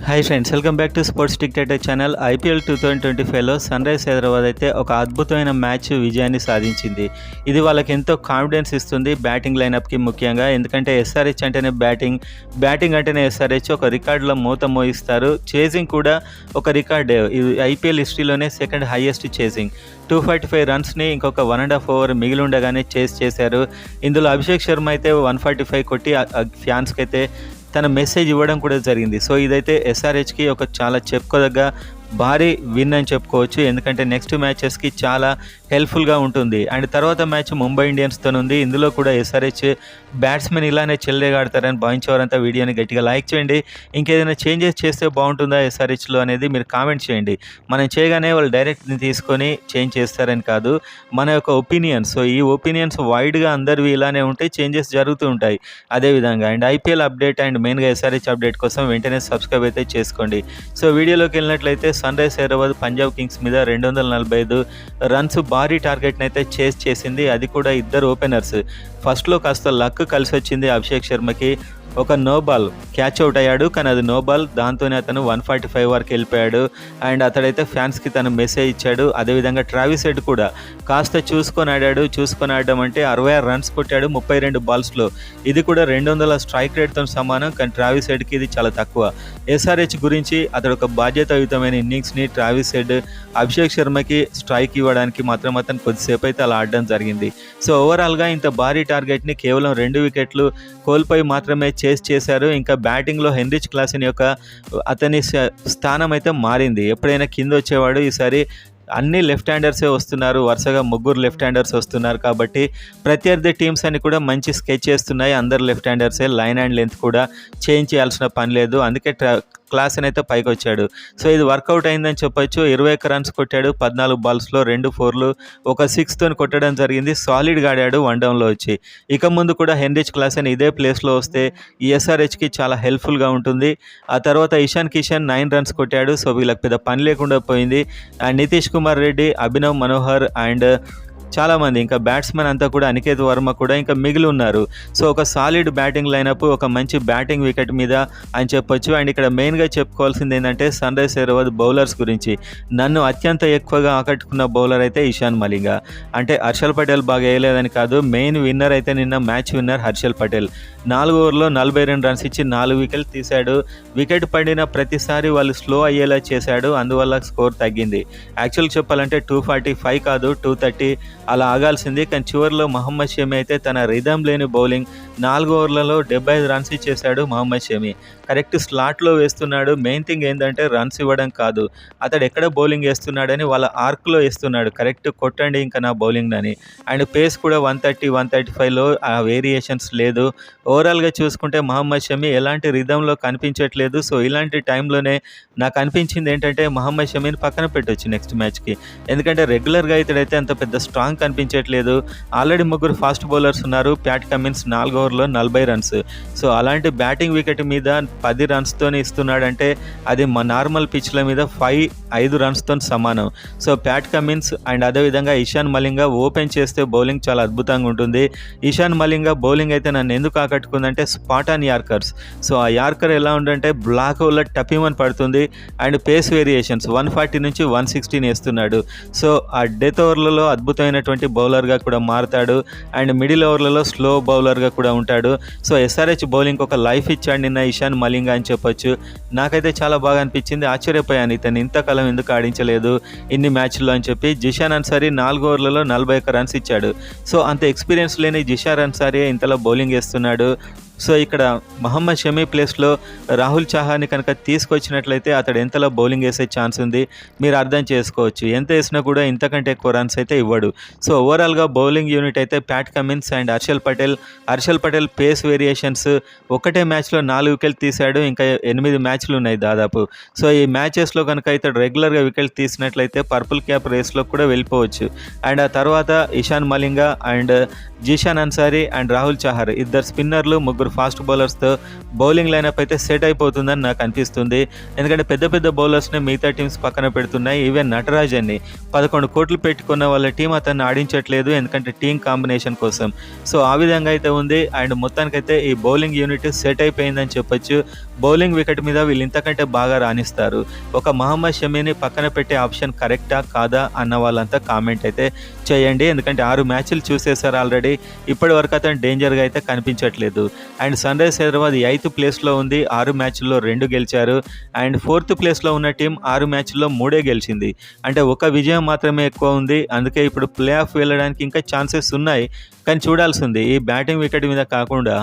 Hi friends, welcome back to sports dictator channel. IPL 2025లో Sun rise Hyderabad అయితే ఒక అద్భుతమైన మ్యాచ్ విజయాన్ని సాధించింది. ఇది వాళ్ళకి ఎంతో కాన్ఫిడెన్స్ ఇస్తుంది బ్యాటింగ్ లైనప్కి ముఖ్యంగా. ఎందుకంటే ఎస్ఆర్హెచ్ అంటేనే బ్యాటింగ్ అంటేనే ఎస్ఆర్హెచ్ ఒక రికార్డులో మూత మోయిస్తారు. చేజింగ్ కూడా ఒక రికార్డే. ఇది ఐపీఎల్ హిస్టరీలోనే సెకండ్ హైయెస్ట్ చేజింగ్. 245 రన్స్ని ఇంకొక 1.5 ఓవర్ మిగిలి ఉండగానే చేశారు. ఇందులో అభిషేక్ శర్మ అయితే 145 కొట్టి ఫ్యాన్స్కి అయితే తన మెసేజ్ ఇవ్వడం కూడా జరిగింది. సో ఇదైతే ఎస్ఆర్హెచ్కి ఒక చాలా చెప్పుకోదగ్గ భారీ విన్ అని చెప్పుకోవచ్చు. ఎందుకంటే నెక్స్ట్ మ్యాచెస్కి చాలా హెల్ప్ఫుల్గా ఉంటుంది. అండ్ తర్వాత మ్యాచ్ ముంబై ఇండియన్స్తో ఉంది. ఇందులో కూడా ఎస్ఆర్హెచ్ బ్యాట్స్మెన్ ఇలానే చెలరేగాడతారని భావించేవారంతా వీడియోని గట్టిగా లైక్ చేయండి. ఇంకేదైనా చేంజెస్ చేస్తే బాగుంటుందా ఎస్ఆర్హెచ్లో అనేది మీరు కామెంట్ చేయండి. మనం చేయగానే వాళ్ళు డైరెక్ట్ని తీసుకొని చేంజ్ చేస్తారని కాదు, మన యొక్క ఒపీనియన్స్. సో ఈ ఒపీనియన్స్ వైడ్గా అందరివి ఇలానే ఉంటే చేంజెస్ జరుగుతూ ఉంటాయి. అదేవిధంగా అండ్ ఐపీఎల్ అప్డేట్ అండ్ మెయిన్గా ఎస్ఆర్హెచ్ అప్డేట్ కోసం వెంటనే సబ్స్క్రైబ్ అయితే చేసుకోండి. సో వీడియోలోకి వెళ్ళినట్లయితే sun rise Hyderabad Punjab kings మీద 245 రన్స్ భారీ టార్గెట్ని అయితే చేసింది. అది కూడా ఇద్దరు ఓపెనర్స్. ఫస్ట్లో కాస్త లక్ కలిసి వచ్చింది అభిషేక్ శర్మకి. ఒక నో బాల్ క్యాచ్ అవుట్ అయ్యాడు, కానీ అది నో బాల్. దాంతోనే అతను 145 వరకు వెళ్ళిపోయాడు. అండ్ అతడైతే ఫ్యాన్స్కి తను మెసేజ్ ఇచ్చాడు. అదేవిధంగా ట్రావిస్ హెడ్ కూడా కాస్త చూసుకొని ఆడడం అంటే 66 రన్స్ కొట్టాడు 32 బాల్స్లో. ఇది కూడా 200 స్ట్రైక్ రేట్తో సమానం. కానీ ట్రావిస్ హెడ్కి ఇది చాలా తక్కువ. ఎస్ఆర్హెచ్ గురించి అతడు ఒక బాధ్యతాయుతమైన ఇన్నింగ్స్ని ట్రావిస్ హెడ్ అభిషేక్ శర్మకి స్ట్రైక్ ఇవ్వడానికి మాత్రం అతను కొద్దిసేపు అయితే అలా ఆడడం జరిగింది. సో ఓవరాల్గా ఇంత భారీ టార్గెట్ని కేవలం 2 వికెట్లు కోల్పోయి మాత్రమే చేశారు. ఇంకా బ్యాటింగ్లో హెన్రిచ్ క్లాసెన్ యొక్క అతని స్థానం అయితే మారింది. ఎప్పుడైనా కింద వచ్చేవాడు, ఈసారి అన్ని లెఫ్ట్ హ్యాండర్సే వస్తున్నారు. వరుసగా 3 లెఫ్ట్ హ్యాండర్స్ వస్తున్నారు. కాబట్టి ప్రత్యర్థి టీమ్స్ అని కూడా మంచి స్కెచ్ చేస్తున్నాయి. అందరు లెఫ్ట్ హ్యాండర్సే. లైన్ అండ్ లెంత్ కూడా చేంజ్ చేయాల్సిన పని లేదు. అందుకే క్లాసెన్ అయితే పైకి వచ్చాడు. సో ఇది వర్కౌట్ అయిందని చెప్పొచ్చు. 21 రన్స్ కొట్టాడు 14 బాల్స్లో, 2 4లు, ఒక 6తో కొట్టడం జరిగింది. సాలిడ్గా ఆడాడు వన్ డౌన్లో వచ్చి. ఇక ముందు కూడా హెన్రిచ్ క్లాసెన్ ఇదే ప్లేస్లో వస్తే ఈ ఎస్ఆర్హెచ్కి చాలా హెల్ప్ఫుల్గా ఉంటుంది. ఆ తర్వాత ఇషాన్ కిషన్ 9 రన్స్ కొట్టాడు. సో వీళ్ళకి పెద్ద పని లేకుండా పోయింది. అండ్ నితీష్ కుమార్ రెడ్డి, అభినవ్ మనోహర్ అండ్ చాలామంది ఇంకా బ్యాట్స్మెన్ అంతా కూడా అనికేత్ వర్మ కూడా ఇంకా మిగిలి ఉన్నారు. సో ఒక సాలిడ్ బ్యాటింగ్ లైనప్, ఒక మంచి బ్యాటింగ్ వికెట్ మీద అని చెప్పొచ్చు. అండ్ ఇక్కడ మెయిన్గా చెప్పుకోవాల్సింది ఏంటంటే సన్ రైజ్ హైదరాబాద్ బౌలర్స్ గురించి. నన్ను అత్యంత ఎక్కువగా ఆకట్టుకున్న బౌలర్ అయితే ఇషాన్ మలింగ. అంటే హర్షల్ పటేల్ బాగా వేయలేదని కాదు, మెయిన్ విన్నర్ అయితే నిన్న మ్యాచ్ విన్నర్ హర్షల్ పటేల్. 4 ఓవర్లో 42 రన్స్ ఇచ్చి 4 వికెట్లు తీశాడు. వికెట్ పడిన ప్రతిసారి వాళ్ళు స్లో అయ్యేలా చేశాడు. అందువల్ల స్కోర్ తగ్గింది. యాక్చువల్గా చెప్పాలంటే 245 కాదు 230 అలా ఆగాల్సింది. కానీ చివరిలో మహమ్మద్ షమి అయితే తన రిథమ్ లేని బౌలింగ్ 4 ఓవర్లలో 75 రన్స్ ఇచ్చేశాడు. మహమ్మద్ షమి కరెక్ట్ స్లాట్లో వేస్తున్నాడు. మెయిన్ థింగ్ ఏంటంటే రన్స్ ఇవ్వడం కాదు, అతడు ఎక్కడ బౌలింగ్ వేస్తున్నాడని వాళ్ళ ఆర్క్లో వేస్తున్నాడు. కరెక్ట్ కొట్టండి ఇంకా నా బౌలింగ్ అని. అండ్ పేస్ కూడా 130 135లో ఆ వేరియేషన్స్ లేదు. ఓవరాల్గా చూసుకుంటే మహమ్మద్ షమి ఎలాంటి రిథంలో కనిపించట్లేదు. సో ఇలాంటి టైంలోనే నాకు అనిపించింది ఏంటంటే మహమ్మద్ షమిని పక్కన పెట్టొచ్చు నెక్స్ట్ మ్యాచ్కి. ఎందుకంటే రెగ్యులర్గా ఇతడైతే అంత పెద్ద స్ట్రాంగ్ కనిపించట్లేదు. ఆల్రెడీ 3 ఫాస్ట్ బౌలర్స్ ఉన్నారు. ప్యాట్ కమిన్స్ 4 ఓవర్లో 40 రన్స్. సో అలాంటి బ్యాటింగ్ వికెట్ మీద 10 రన్స్తోనే ఇస్తున్నాడంటే అది మా నార్మల్ పిచ్ల మీద 5 రన్స్తో సమానం. సో ప్యాట్ కమిన్స్ అండ్ అదేవిధంగా ఇషాన్ మలింగ ఓపెన్ చేస్తే బౌలింగ్ చాలా అద్భుతంగా ఉంటుంది. ఇషాన్ మలింగ బౌలింగ్ అయితే నన్ను ఎందుకు ఆకట్టుకుందంటే స్పాట్ ఆన్ యార్కర్స్. సో ఆ యార్కర్ ఎలా ఉందంటే బ్లాక్ హోల్లో టపిమని పడుతుంది. అండ్ పేస్ వేరియేషన్స్ 140 నుంచి 116 వేస్తున్నాడు. సో ఆ డెత్ ఓవర్లలో అద్భుతమైనటువంటి బౌలర్గా కూడా మారుతాడు. అండ్ మిడిల్ ఓవర్లలో స్లో బౌలర్గా కూడా ఉంటాడు. సో ఎస్ఆర్హెచ్ బౌలింగ్ ఒక లైఫ్ ఇచ్చాడు నిన్న ఇషాన్ మలింగ అని చెప్పొచ్చు. నాకైతే చాలా బాగా అనిపించింది. ఆశ్చర్యపోయాను ఇతను ఇంతకాలం ఎందుకు ఆడించలేదు ఇన్ని మ్యాచ్ల్లో అని చెప్పి. జిషాన్ అన్సారీ 4 ఓవర్లలో 41 రన్స్ ఇచ్చాడు. సో అంత ఎక్స్పీరియన్స్ లేని జిషాన్ అన్సారీ ఇంతలో బౌలింగ్ వేస్తున్నాడు. సో ఇక్కడ మహమ్మద్ షమి ప్లేస్లో రాహుల్ చహార్ని కనుక తీసుకొచ్చినట్లయితే అతడు ఎంతలో బౌలింగ్ వేసే ఛాన్స్ ఉంది మీరు అర్థం చేసుకోవచ్చు. ఎంత వేసినా కూడా ఇంతకంటే ఎక్కువ రన్స్ అయితే ఇవ్వడు. సో ఓవరాల్గా బౌలింగ్ యూనిట్ అయితే Pat Cummins and Harshal Patel pace variations ఒకటే మ్యాచ్లో 4 వికెట్లు తీశాడు. ఇంకా 8 మ్యాచ్లు ఉన్నాయి దాదాపు. సో ఈ మ్యాచెస్లో కనుక ఇతడు రెగ్యులర్గా వికెట్ తీసినట్లయితే పర్పుల్ క్యాప్ రేస్లో కూడా వెళ్ళిపోవచ్చు. అండ్ ఆ తర్వాత ఇషాన్ మలింగ అండ్ జిషాన్ అన్సారీ అండ్ రాహుల్ చహార్ ఇద్దరు స్పిన్నర్లు, 3 ముగ్గురు ఫాస్ట్ బౌలర్స్తో బౌలింగ్ లైనప్ అయితే సెట్ అయిపోతుందని నాకు అనిపిస్తుంది. ఎందుకంటే పెద్ద పెద్ద బౌలర్స్ని మిగతా టీమ్స్ పక్కన పెడుతున్నాయి. ఈవెన్ నటరాజన్ని 11 కోట్లు పెట్టుకున్న వాళ్ళ టీం అతన్ని ఆడించట్లేదు, ఎందుకంటే టీం కాంబినేషన్ కోసం. సో ఆ విధంగా అయితే ఉంది. అండ్ మొత్తానికైతే ఈ బౌలింగ్ యూనిట్ సెట్ అయిపోయిందని చెప్పొచ్చు. బౌలింగ్ వికెట్ మీద వీళ్ళు ఇంతకంటే బాగా రాణిస్తారు. ఒక మహమ్మద్ షమీని పక్కన పెట్టే ఆప్షన్ కరెక్టా కాదా అన్న వాళ్ళంతా కామెంట్ అయితే చేయండి. ఎందుకంటే 6 మ్యాచ్లు చూసేశారు ఆల్రెడీ. ఇప్పటి వరకు అతను డేంజర్గా అయితే కనిపించట్లేదు. And sun rise Hyderabad 8th ప్లేస్లో ఉంది. 6 మ్యాచ్ల్లో 2 గెలిచారు. అండ్ 4th ప్లేస్లో ఉన్న టీం 6 మ్యాచ్ల్లో 3 గెలిచింది. అంటే ఒక విజయం మాత్రమే ఎక్కువ ఉంది. అందుకే ఇప్పుడు ప్లే ఆఫ్ వెళ్ళడానికి ఇంకా ఛాన్సెస్ ఉన్నాయి. కానీ చూడాల్సింది ఈ బ్యాటింగ్ వికెట్ మీద కాకుండా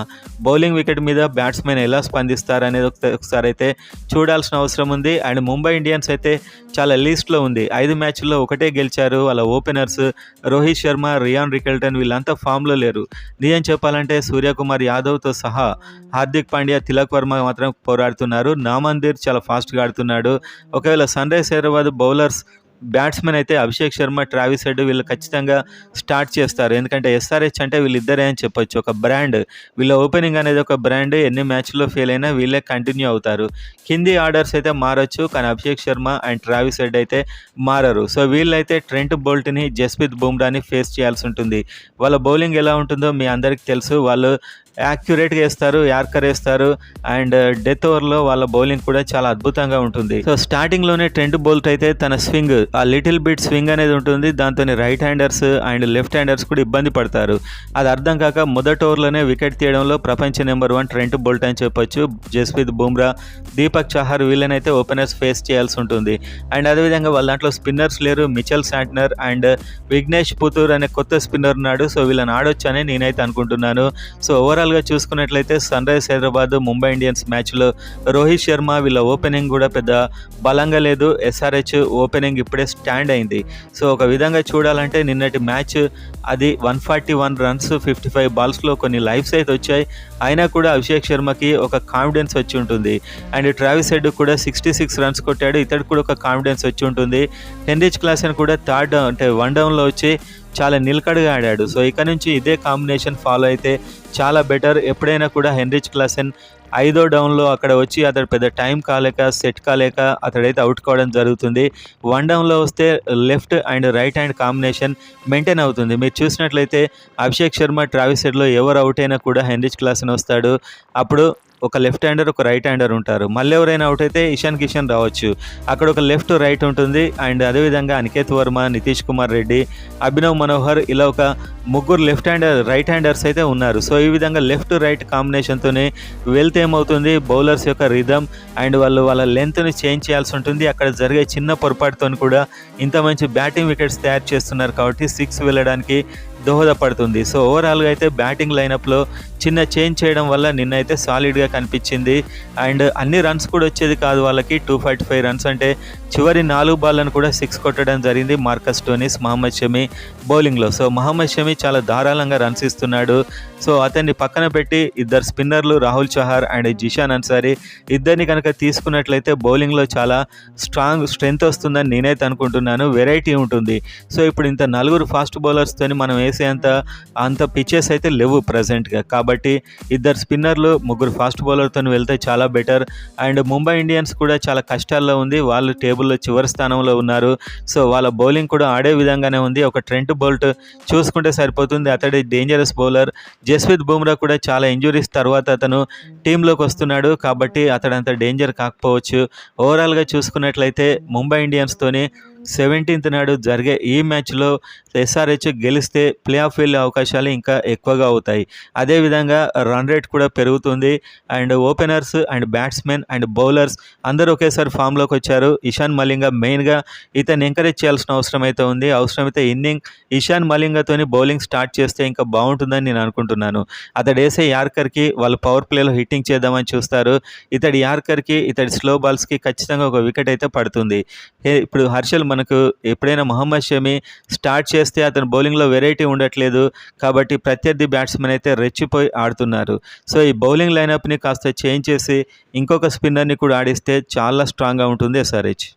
బౌలింగ్ వికెట్ మీద బ్యాట్స్మెన్ ఎలా స్పందిస్తారు అనేది ఒకసారి అయితే చూడాల్సిన అవసరం ఉంది. అండ్ ముంబై ఇండియన్స్ అయితే చాలా లీస్ట్లో ఉంది. 5 మ్యాచ్ల్లో 1 గెలిచారు. వాళ్ళ openers Rohit Sharma, Ryan Rickelton వీళ్ళంతా ఫామ్లో లేరు. నిజం చెప్పాలంటే సూర్యకుమార్ యాదవ్తో సహా హార్దిక్ పాండ్యా, తిలక్ వర్మ మాత్రం పోరాడుతున్నారు. నామందీర్ చాలా ఫాస్ట్గా ఆడుతున్నాడు. ఒకవేళ sun rise Hyderabad bowlers batsmen అయితే అభిషేక్ శర్మ, ట్రావిస్ హెడ్ వీళ్ళు ఖచ్చితంగా స్టార్ట్ చేస్తారు. ఎందుకంటే ఎస్ఆర్హెచ్ అంటే వీళ్ళిద్దరే అని చెప్పొచ్చు. ఒక బ్రాండ్, వీళ్ళ ఓపెనింగ్ అనేది ఒక బ్రాండ్. ఎన్ని మ్యాచ్ల్లో ఫెయిల్ అయినా వీళ్ళే కంటిన్యూ అవుతారు. కింది ఆర్డర్స్ అయితే మారచ్చు, కానీ Abhishek Sharma and Travis head అయితే మారరు. సో వీళ్ళైతే ట్రెంట్ బోల్ట్ని, జస్ప్రీత్ బుమ్రాని ఫేస్ చేయాల్సి ఉంటుంది. వాళ్ళ బౌలింగ్ ఎలా ఉంటుందో మీ అందరికీ తెలుసు. వాళ్ళు యాక్యురేట్గా వేస్తారు, యార్కర్ వేస్తారు. అండ్ డెత్ ఓవర్లో వాళ్ళ బౌలింగ్ కూడా చాలా అద్భుతంగా ఉంటుంది. సో స్టార్టింగ్లోనే ట్రెంట్ బోల్ట్ అయితే తన స్వింగ్, ఆ లిటిల్ బిట్ స్వింగ్ అనేది ఉంటుంది. దాంతో right handers and left handers కూడా ఇబ్బంది పడతారు. అది అర్థం కాక మొదటి ఓవర్లోనే వికెట్ తీయడంలో ప్రపంచ నెంబర్ 1 ట్రెంట్ బోల్ట్ అని చెప్పొచ్చు. జస్ప్రీత్ బుమ్రా, దీపక్ చహార్ వీళ్ళనైతే ఓపెనర్స్ ఫేస్ చేయాల్సి ఉంటుంది. అండ్ అదేవిధంగా వాళ్ళ దాంట్లో స్పిన్నర్స్ లేరు. Mitchell Santner and Vignesh Puthur అనే కొత్త స్పిన్నర్ ఉన్నాడు. సో వీళ్ళని ఆడొచ్చని నేనైతే అనుకుంటున్నాను. సో ఓవరాల్గా చూసుకున్నట్లయితే sun rise Hyderabad Mumbai Indians మ్యాచ్లో రోహిత్ శర్మ వీళ్ళ ఓపెనింగ్ కూడా పెద్ద బలంగా లేదు. ఎస్ఆర్హెచ్ ఓపెనింగ్ ఇప్పుడే స్టాండ్ అయింది. సో ఒక విధంగా చూడాలంటే నిన్నటి మ్యాచ్ అది 141 రన్స్ 55 బాల్స్లో కొన్ని లైఫ్స్ అయితే వచ్చాయి. అయినా కూడా అభిషేక్ శర్మకి ఒక కాన్ఫిడెన్స్ వచ్చి ఉంటుంది. అండ్ ట్రావిస్ హెడ్ కూడా 66 రన్స్ కొట్టాడు. ఇతడికి కూడా ఒక కాన్ఫిడెన్స్ వచ్చి ఉంటుంది. హెన్రిచ్ క్లాసెన్ కూడా థర్డ్ అంటే 1 డౌన్లో వచ్చి చాలా నిలకడగా ఆడాడు. సో ఇక నుంచి ఇదే కాంబినేషన్ ఫాలో అయితే చాలా బెటర్. ఎప్పుడైనా కూడా హెన్రిచ్ క్లాసెన్ 5వ డౌన్లో అక్కడ వచ్చి అతడు పెద్ద టైం కాలేక, సెట్ కాలేక అతడైతే అవుట్ కావడం జరుగుతుంది. 1 డౌన్లో వస్తే left and right hand combination maintain అవుతుంది. మీరు చూసినట్లయితే అభిషేక్ శర్మ, ట్రావిస్ హెడ్లో ఎవరు అవుట్ అయినా కూడా హెన్రిచ్ క్లాసెన్ వస్తాడు. అప్పుడు ఒక లెఫ్ట్ హ్యాండర్, ఒక రైట్ హ్యాండర్ ఉంటారు. మళ్ళీ ఎవరైనా అవుట్ అయితే ఇషాన్ కిషన్ రావచ్చు. అక్కడ ఒక లెఫ్ట్ రైట్ ఉంటుంది. అండ్ అదేవిధంగా అనికేత్ వర్మ, నితీష్ కుమార్ రెడ్డి, అభినవ్ మనోహర్ ఇలా ఒక 3 లెఫ్ట్ హ్యాండర్, రైట్ హ్యాండర్స్ అయితే ఉన్నారు. సో ఈ విధంగా లెఫ్ట్ రైట్ కాంబినేషన్తోనే వెళ్తే ఏమవుతుంది, బౌలర్స్ యొక్క రిథమ్ అండ్ వాళ్ళ లెంత్ని చేంజ్ చేయాల్సి ఉంటుంది. అక్కడ జరిగే చిన్న పొరపాటుతో కూడా ఇంత మంచి బ్యాటింగ్ వికెట్స్ తయారు చేస్తున్నారు కాబట్టి 6 వెళ్ళడానికి దోహదపడుతుంది. సో ఓవరాల్గా అయితే బ్యాటింగ్ లైనప్లో చిన్న చేంజ్ చేయడం వల్ల నిన్నైతే సాలిడ్గా కనిపించింది. అండ్ అన్ని రన్స్ కూడా వచ్చేది కాదు వాళ్ళకి. 245 రన్స్ అంటే చివరి 4 బాల్లను కూడా 6 కొట్టడం జరిగింది మార్కస్ స్టోయినిస్, మహమ్మద్ షమి బౌలింగ్లో. సో మహమ్మద్ షమి చాలా ధారాళంగా రన్స్ ఇస్తున్నాడు. సో అతన్ని పక్కన పెట్టి 2 స్పిన్నర్లు రాహుల్ చహార్ అండ్ జిషాన్ అన్సారీ ఇద్దరిని కనుక తీసుకున్నట్లయితే బౌలింగ్లో చాలా స్ట్రెంగ్త్ వస్తుందని నేనైతే అనుకుంటున్నాను. వెరైటీ ఉంటుంది. సో ఇప్పుడు ఇంత 4 ఫాస్ట్ బౌలర్స్తో మనం అంత పిచెస్ అయితే లేవు ప్రజెంట్గా. కాబట్టి 2 స్పిన్నర్లు, 3 ఫాస్ట్ బౌలర్తో వెళ్తే చాలా బెటర్. అండ్ ముంబై ఇండియన్స్ కూడా చాలా కష్టాల్లో ఉంది. వాళ్ళు టేబుల్లో చివరి స్థానంలో ఉన్నారు. సో వాళ్ళ బౌలింగ్ కూడా ఆడే విధంగానే ఉంది. ఒక ట్రెంట్ బోల్ట్ చూసుకుంటే సరిపోతుంది. అతడి డేంజరస్ బౌలర్. జస్ప్రీత్ బుమ్రా కూడా చాలా ఇంజురీస్ తర్వాత అతను టీంలోకి వస్తున్నాడు కాబట్టి అతడంత డేంజర్ కాకపోవచ్చు. ఓవరాల్గా చూసుకున్నట్లయితే ముంబై ఇండియన్స్తోని 17th నాడు జరిగే ఈ మ్యాచ్లో ఎస్ఆర్హెచ్ గెలిస్తే ప్లే ఆఫ్ వెళ్ళే అవకాశాలు ఇంకా ఎక్కువగా అవుతాయి. అదేవిధంగా రన్ రేట్ కూడా పెరుగుతుంది. And openers and batsmen and bowlers అందరూ ఒకేసారి ఫామ్లోకి వచ్చారు. ఇషాన్ మలింగ మెయిన్గా ఇతన్ని ఎంకరేజ్ చేయాల్సిన అవసరం అయితే ఉంది. అవసరమైతే ఇషాన్ మలింగతోని బౌలింగ్ స్టార్ట్ చేస్తే ఇంకా బాగుంటుందని నేను అనుకుంటున్నాను. అతడు వేసే యార్కర్కి వాళ్ళు పవర్ ప్లేలో హిట్టింగ్ చేద్దామని చూస్తారు. ఇతడి యార్కర్కి, ఇతడి స్లో బాల్స్కి ఖచ్చితంగా ఒక వికెట్ అయితే పడుతుంది. ఇప్పుడు హర్షల్ మనకు ఎప్పుడైనా మహమ్మద్ షమి స్టార్ట్ చేస్తే అతను బౌలింగ్లో వెరైటీ ఉండట్లేదు కాబట్టి ప్రత్యర్థి బ్యాట్స్మెన్ అయితే రెచ్చిపోయి ఆడుతున్నారు. సో ఈ బౌలింగ్ లైనప్ని కాస్త చేంజ్ చేసి ఇంకొక స్పిన్నర్ని కూడా ఆడిస్తే చాలా స్ట్రాంగ్గా ఉంటుంది ఎస్ఆర్హెచ్.